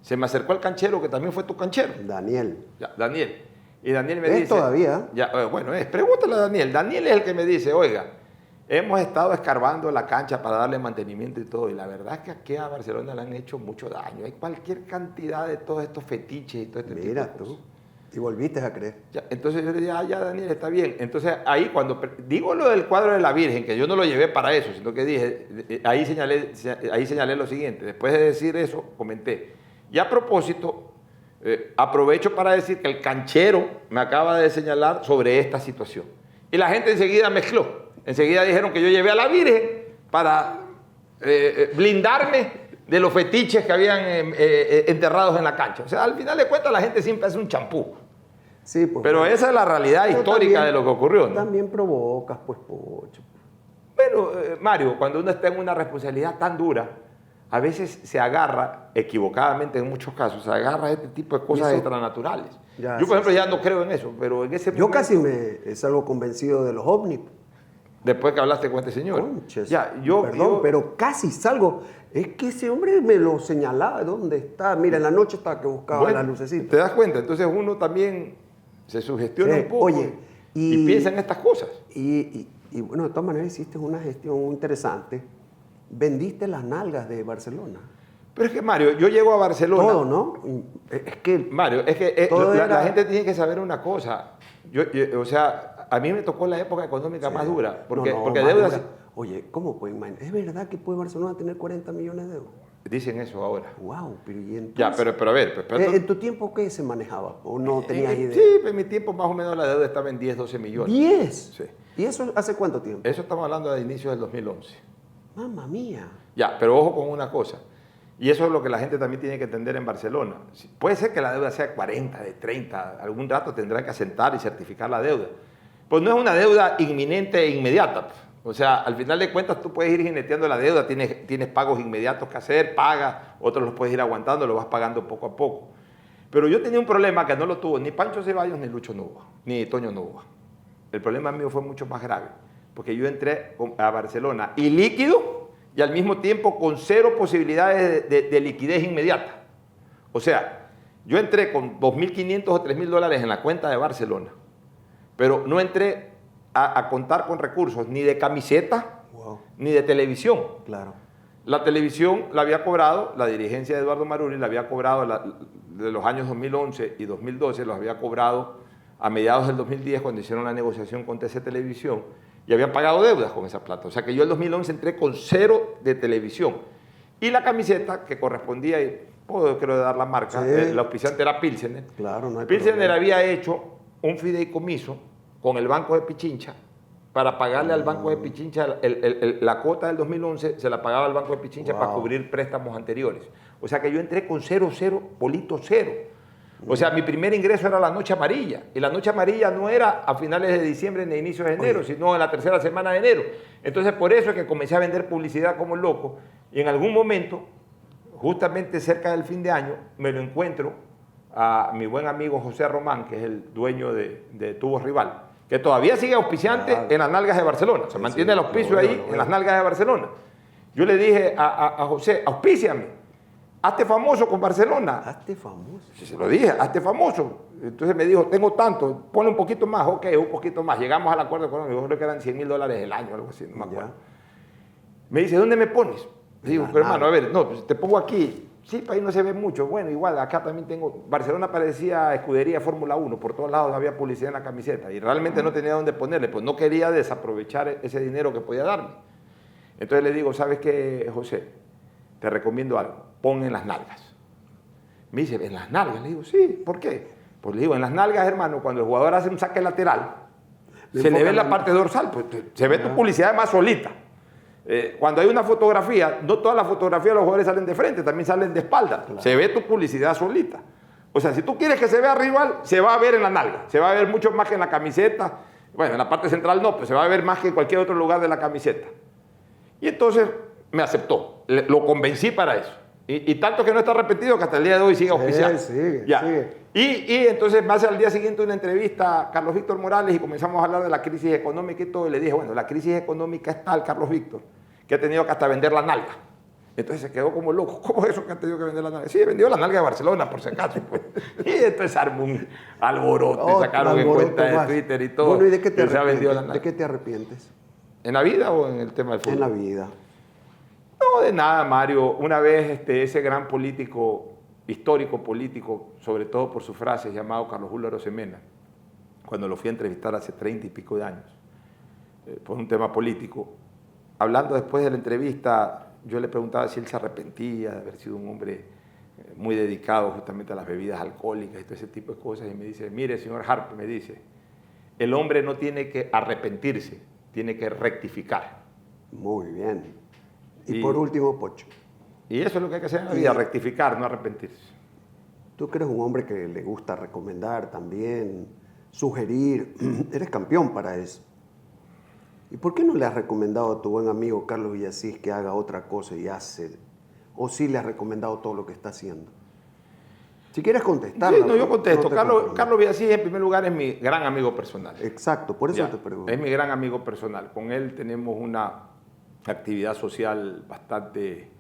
B: se me acercó el canchero, que también fue tu canchero.
A: Daniel.
B: Ya, Daniel. Y Daniel me dice...
A: todavía?
B: Ya, bueno, pregúntale a Daniel. Daniel es el que me dice, oiga, hemos estado escarbando la cancha para darle mantenimiento y todo, y la verdad es que aquí a Barcelona le han hecho mucho daño. Hay cualquier cantidad de todos estos fetiches y todo este tipo de cosas.
A: Tú. Y volviste a creer.
B: Ya, entonces yo le dije, ya Daniel, está bien. Entonces ahí cuando digo lo del cuadro de la Virgen, que yo no lo llevé para eso, sino que dije, ahí señalé lo siguiente. Después de decir eso, comenté. Y a propósito, aprovecho para decir que el canchero me acaba de señalar sobre esta situación. Y la gente enseguida mezcló. Enseguida dijeron que yo llevé a la Virgen para blindarme de los fetiches que habían enterrados en la cancha. O sea, al final de cuentas la gente siempre hace un champú.
A: Sí, pues,
B: pero esa es la realidad histórica
A: también,
B: de lo que ocurrió, ¿no?
A: También provocas, pues, Pocho.
B: Bueno, Mario, cuando uno está en una responsabilidad tan dura, a veces se agarra, equivocadamente en muchos casos, se agarra a este tipo de cosas extranaturales.
A: Ya,
B: yo, por ejemplo, ya no creo en eso, pero en ese
A: yo
B: momento...
A: casi me salgo convencido de los ovnis.
B: Después que hablaste con este señor.
A: Conches,
B: ya,
A: perdón, pero casi salgo. Es que ese hombre me lo señalaba. ¿Dónde está? Mira, en la noche estaba que buscaba las lucecitas.
B: ¿Te das cuenta? Entonces uno también se sugestiona un poco.
A: Oye,
B: y piensa en estas cosas.
A: Y bueno, de todas maneras hiciste una gestión interesante. Vendiste las nalgas de Barcelona.
B: Pero es que, Mario, yo llego a Barcelona...
A: Todo, ¿no? Es que...
B: Mario, es que la gente tiene que saber una cosa. O sea, a mí me tocó la época económica más dura. Porque
A: más
B: deudas...
A: dura. Oye, ¿cómo puede imaginar? ¿Es verdad que puede Barcelona tener 40 millones de euros?
B: Dicen eso ahora.
A: Wow, pero ¿y entonces?
B: Ya, pero a ver...
A: ¿En tu tiempo qué se manejaba? ¿O no tenías idea?
B: Sí, en mi tiempo más o menos la deuda estaba en 10, 12 millones.
A: ¿10?
B: Sí.
A: ¿Y eso hace cuánto tiempo?
B: Eso estamos hablando de inicios del 2011.
A: Mamma mía.
B: Ya, pero ojo con una cosa. Y eso es lo que la gente también tiene que entender en Barcelona. Puede ser que la deuda sea 40, de 30. Algún rato tendrán que asentar y certificar la deuda. Pues no es una deuda inminente e inmediata. O sea, al final de cuentas tú puedes ir jineteando la deuda, tienes pagos inmediatos que hacer, pagas, otros los puedes ir aguantando, los vas pagando poco a poco. Pero yo tenía un problema que no lo tuvo ni Pancho Ceballos, ni Lucho Nuba, ni Toño Nuba. El problema mío fue mucho más grave, porque yo entré a Barcelona ilíquido y al mismo tiempo con 0 posibilidades de liquidez inmediata. O sea, Yo entré con 2.500 o 3.000 dólares en la cuenta de Barcelona, pero no entré a contar con recursos ni de camiseta ni de televisión.
A: Claro.
B: La televisión la había cobrado, la dirigencia de Eduardo Maruri la había cobrado de los años 2011 y 2012, los había cobrado a mediados del 2010 cuando hicieron la negociación con TC Televisión y habían pagado deudas con esa plata. O sea que yo en 2011 entré con 0 de televisión. Y la camiseta que correspondía, y puedo creo dar la marca,
A: Sí.
B: el auspiciante era Pilsener.
A: Claro, no hay
B: Pilsener
A: problema.
B: había hecho un fideicomiso con el Banco de Pichincha para pagarle al Banco de Pichincha la cuota del 2011, se la pagaba al Banco de Pichincha para cubrir préstamos anteriores. O sea que yo entré con 0, bolito 0. O sea, mi primer ingreso era la Noche Amarilla. Y la Noche Amarilla no era a finales de diciembre ni a inicios de enero, sino en la tercera semana de enero. Entonces, por eso es que comencé a vender publicidad como loco. Y en algún momento, justamente cerca del fin de año, me lo encuentro a mi buen amigo José Román, que es el dueño de Tubos Rival, que todavía sigue auspiciante en las nalgas de Barcelona. Se mantiene el auspicio ahí en las nalgas de Barcelona. Yo le dije a José, auspíciame. Hazte famoso con Barcelona.
A: Hazte famoso.
B: Sí, se lo dije, hazte famoso. Entonces me dijo, tengo tanto, ponle un poquito más, ok, un poquito más. Llegamos al acuerdo económico, creo que eran $100.000 el año, algo así, no me acuerdo. Me dice, ¿dónde me pones? Le digo, pero hermano, a ver, no, pues te pongo aquí. Sí, para ahí no se ve mucho. Bueno, igual, acá también tengo... Barcelona parecía escudería Fórmula 1, por todos lados había publicidad en la camiseta y realmente no tenía dónde ponerle, pues no quería desaprovechar ese dinero que podía darme. Entonces le digo, ¿sabes qué, José? Te recomiendo algo, pon en las nalgas. Me dice, ¿en las nalgas? Le digo, sí, ¿por qué? Pues le digo, en las nalgas, hermano, cuando el jugador hace un saque lateral, se le ve la parte dorsal, pues se ve tu publicidad más solita. Cuando hay una fotografía, no todas las fotografías de los jugadores salen de frente, también salen de espalda. Claro. Se ve tu publicidad solita. O sea, si tú quieres que se vea rival, se va a ver en la nalga. Se va a ver mucho más que en la camiseta. Bueno, en la parte central no, pero se va a ver más que en cualquier otro lugar de la camiseta. Y entonces me aceptó. Lo convencí para eso. Y tanto que no está arrepentido que hasta el día de hoy sigue auspiciando.
A: Sigue.
B: Y entonces me hace al día siguiente una entrevista a Carlos Víctor Morales y comenzamos a hablar de la crisis económica y todo. Y le dije, bueno, la crisis económica es tal, Carlos Víctor, que ha tenido que hasta vender la nalga. Entonces se quedó como loco. ¿Cómo es eso que ha tenido que vender la nalga? Sí, vendió la nalga de Barcelona, por si acaso. Pues. Y entonces armó un alboroto, sacaron en cuenta de Twitter y todo.
A: Bueno, ¿y de qué te
B: arrepientes?
A: ¿De qué te arrepientes?
B: ¿En la vida o en el tema del fútbol?
A: En la vida.
B: No, de nada, Mario. Una vez ese gran político, histórico político, sobre todo por sus frases, llamado Carlos Julio Arosemena, cuando lo fui a entrevistar hace 30 y pico de años, por un tema político, hablando después de la entrevista, yo le preguntaba si él se arrepentía de haber sido un hombre muy dedicado justamente a las bebidas alcohólicas y todo ese tipo de cosas, y me dice, mire, señor Harp, me dice, el hombre no tiene que arrepentirse, tiene que rectificar.
A: Muy bien. Y por último, Pocho.
B: Y eso es lo que hay que hacer en la vida, rectificar, no arrepentirse.
A: Tú que eres un hombre que le gusta recomendar también, sugerir, eres campeón para eso. ¿Y por qué no le has recomendado a tu buen amigo Carlos Villasís que haga otra cosa y hace? ¿O sí le has recomendado todo lo que está haciendo? Si quieres contestar.
B: Sí, no, yo contesto. Carlos Villasís, en primer lugar, es mi gran amigo personal.
A: Exacto, por eso te pregunto.
B: Es mi gran amigo personal. Con él tenemos una actividad social bastante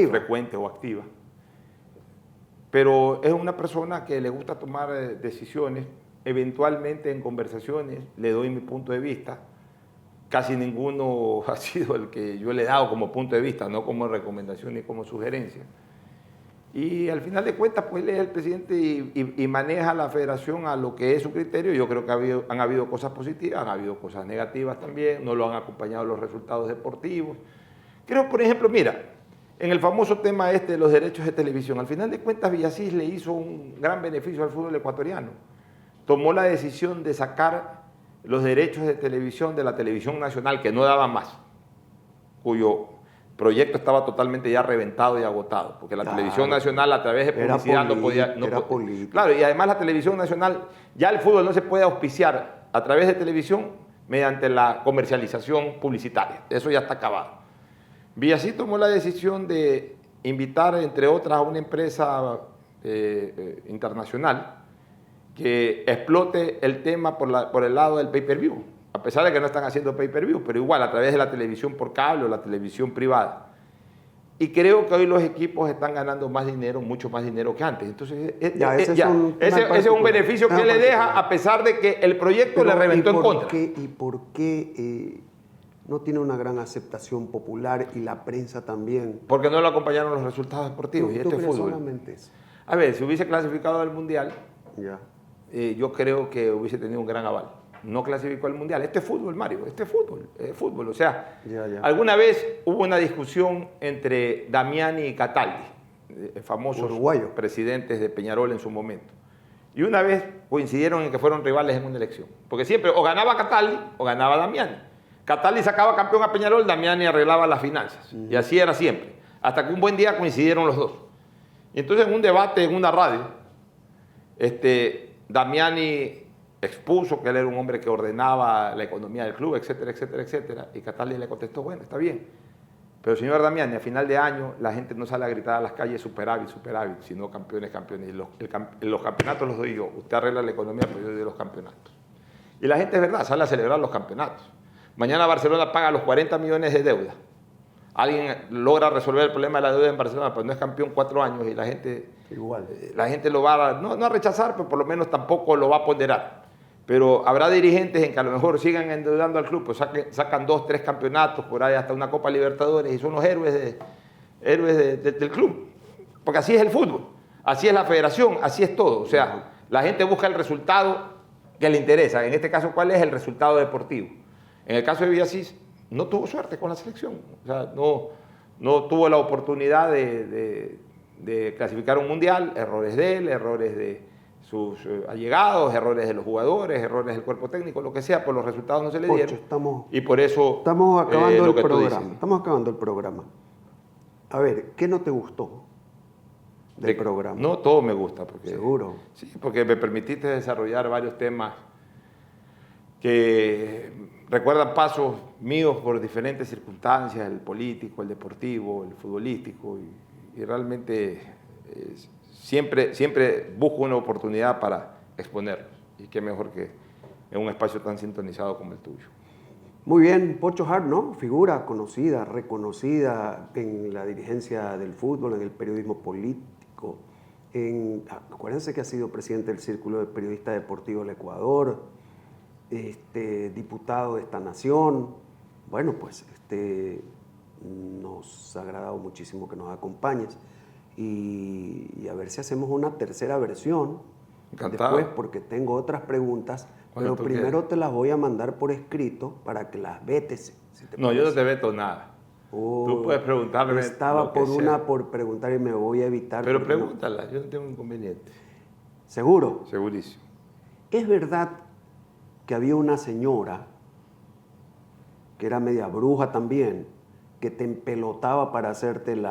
B: frecuente o activa. Pero es una persona que le gusta tomar decisiones. Eventualmente en conversaciones le doy mi punto de vista. Casi ninguno ha sido el que yo le he dado como punto de vista, no como recomendación ni como sugerencia. Y al final de cuentas, pues él es el presidente y maneja la federación a lo que es su criterio. Yo creo que han habido cosas positivas, han habido cosas negativas también, no lo han acompañado los resultados deportivos. Creo, por ejemplo, mira, en el famoso tema de los derechos de televisión, al final de cuentas Villasís le hizo un gran beneficio al fútbol ecuatoriano. Tomó la decisión de sacar los derechos de televisión de la televisión nacional, que no daba más, cuyo proyecto estaba totalmente ya reventado y agotado, porque la televisión nacional a través de publicidad no podía... Claro, y además la televisión nacional, ya el fútbol no se puede auspiciar a través de televisión mediante la comercialización publicitaria, eso ya está acabado. Villasís tomó la decisión de invitar, entre otras, a una empresa internacional que explote el tema por el lado del pay-per-view, a pesar de que no están haciendo pay-per-view, pero igual a través de la televisión por cable o la televisión privada. Y creo que hoy los equipos están ganando más dinero, mucho más dinero que antes. Entonces,
A: ese
B: es un beneficio que le deja, a pesar de que el proyecto le reventó en contra.
A: ¿Y por qué no tiene una gran aceptación popular y la prensa también?
B: Porque no lo acompañaron los resultados deportivos. Y
A: ¿Tú
B: esto es
A: crees
B: fútbol.
A: solamente eso?
B: A ver, si hubiese clasificado al Mundial,
A: Ya.
B: yo creo que hubiese tenido un gran aval. No clasificó al Mundial. Este es fútbol, Mario. Este es fútbol. O sea,
A: Ya.
B: alguna vez hubo una discusión entre Damiani y Cataldi, famosos
A: Uruguayos.
B: presidentes de Peñarol en su momento. Y una vez coincidieron en que fueron rivales en una elección. Porque siempre o ganaba Cataldi o ganaba Damiani. Cataldi sacaba campeón a Peñarol, Damiani arreglaba las finanzas. Y así era siempre. Hasta que un buen día coincidieron los dos. Y entonces en un debate en una radio, Damiani expuso que él era un hombre que ordenaba la economía del club, etcétera, etcétera, etcétera. Y Cataldi le contestó, bueno, está bien. Pero señor Damiani, a final de año la gente no sale a gritar a las calles superávit, superávit, sino campeones, campeones. Y los campeonatos los doy yo. Usted arregla la economía, pero yo doy los campeonatos. Y la gente, es verdad, sale a celebrar los campeonatos. Mañana Barcelona paga los 40 millones de deuda. Alguien logra resolver el problema de la deuda en Barcelona, pero no es campeón 4 años y la gente,
A: Igual.
B: la gente lo va no a rechazar, pero por lo menos tampoco lo va a ponderar. Pero habrá dirigentes en que a lo mejor sigan endeudando al club, pues sacan 2, 3 campeonatos, por ahí hasta una Copa Libertadores y son los héroes del club. Porque así es el fútbol, así es la federación, así es todo. O sea, la gente busca el resultado que le interesa. En este caso, ¿cuál es el resultado deportivo? En el caso de Villasís, no tuvo suerte con la selección. O sea, no tuvo la oportunidad de clasificar un mundial, errores de él, errores de sus allegados, errores de los jugadores, errores del cuerpo técnico, lo que sea, pues los resultados no se le dieron.
A: Estamos,
B: y por eso
A: estamos acabando
B: lo que
A: el
B: tú
A: programa.
B: dices.
A: Estamos acabando el programa. A ver, ¿qué no te gustó del programa?
B: No, todo me gusta. Porque,
A: ¿Seguro?
B: Sí, porque me permitiste desarrollar varios temas que recuerdan pasos míos por diferentes circunstancias, el político, el deportivo, el futbolístico, y realmente siempre busco una oportunidad para exponerlos, y qué mejor que en un espacio tan sintonizado como el tuyo.
A: Muy bien, Pocho Hart, ¿no? Figura conocida, reconocida en la dirigencia del fútbol, en el periodismo político. Acuérdense que ha sido presidente del Círculo de Periodistas Deportivos del Ecuador, diputado de esta nación. Bueno, pues nos ha agradado muchísimo que nos acompañes y a ver si hacemos una tercera versión.
B: Encantado.
A: Después, porque tengo otras preguntas,
B: Bueno,
A: pero primero te las voy a mandar por escrito para que las vetes. Si te
B: No, yo no
A: parece.
B: te veto nada. Tú puedes preguntarme.
A: Estaba
B: lo que
A: por
B: sea.
A: por preguntar y me voy a evitar.
B: Pero
A: porque no-
B: pregúntala, yo no tengo inconveniente.
A: ¿Seguro?
B: Segurísimo.
A: ¿Es verdad que había una señora que era media bruja también, que te empelotaba para hacerte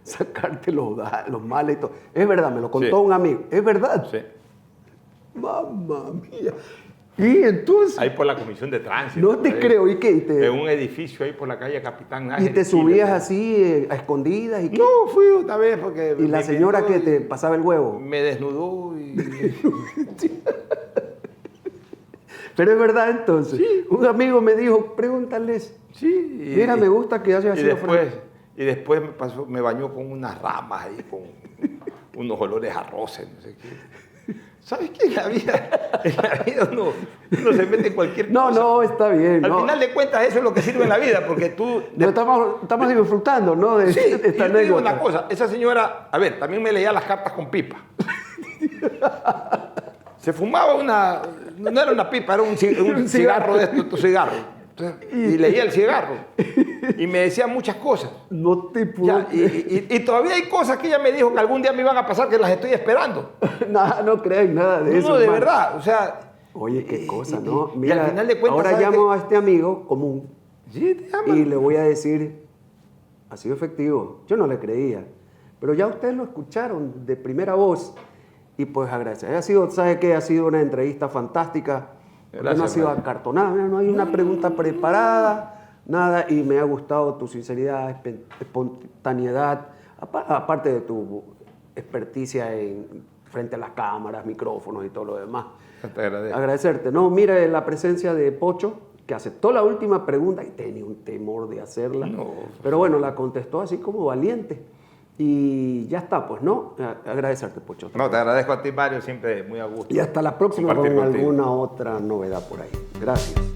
A: sacarte los males y todo? Es verdad, me lo contó
B: Sí.
A: un amigo. ¿Es verdad?
B: Sí.
A: Mamma mía. Y entonces,
B: Ahí por la Comisión de Tránsito.
A: no te
B: ahí,
A: creo. ¿Y qué?
B: En un edificio ahí por la calle Capitán Nájera.
A: ¿Y te
B: en Chile,
A: subías
B: ¿no?
A: así a escondidas? ¿Y qué?
B: No, fui una vez porque...
A: ¿Y la
B: me
A: señora
B: invitó
A: que te
B: y
A: pasaba el huevo?
B: me desnudó y...
A: Pero es verdad entonces.
B: Sí.
A: Un amigo me dijo, pregúntales.
B: Sí.
A: Mira, me gusta que hayas sido
B: Y después me bañó con unas ramas ahí, con unos olores a roces, no sé qué. ¿Sabes qué? En la vida uno se mete en cualquier
A: No,
B: cosa.
A: no, está bien.
B: Al
A: no.
B: final de cuentas eso es lo que sirve en la vida, porque tú...
A: No, estamos disfrutando, ¿no? De
B: Sí,
A: esta
B: y yo te digo
A: anécdota.
B: una cosa, esa señora, a ver, también me leía las cartas con pipa. Se fumaba no era una pipa, era un cigarro de estos cigarros. Entonces, y leía el cigarro. Y me decía muchas cosas.
A: No te puedo
B: Ya,
A: creer.
B: y todavía hay cosas que ella me dijo que algún día me iban a pasar que las estoy esperando.
A: Nada, no creáis nada de eso.
B: No, de
A: hermano.
B: verdad, o sea...
A: Oye, qué cosa,
B: y-
A: ¿no?
B: y
A: Mira,
B: al final de cuentas,
A: ahora
B: ¿sabes
A: llamo
B: qué?
A: a este amigo común
B: Sí, te aman.
A: y le voy a decir, ha sido efectivo. Yo no le creía, pero ya ustedes lo escucharon de primera voz y pues agradecer. Ha sido, ¿sabe qué? Ha sido una entrevista fantástica. Porque no ha
B: Gracias,
A: sido
B: Mario.
A: acartonada, mira, no hay una pregunta preparada, nada, y me ha gustado tu sinceridad, espontaneidad, aparte de tu experticia frente a las cámaras, micrófonos y todo lo demás.
B: Te agradezco.
A: Agradecerte. No, mire la presencia de Pocho, que aceptó la última pregunta y tenía un temor de hacerla.
B: No.
A: Pero bueno, la contestó así como valiente. Y ya está, pues, ¿no? Agradecerte, Pocho.
B: No, te agradezco a ti, Mario, siempre muy a gusto.
A: Y hasta la próxima con
B: compartir contigo.
A: alguna otra novedad por ahí. Gracias.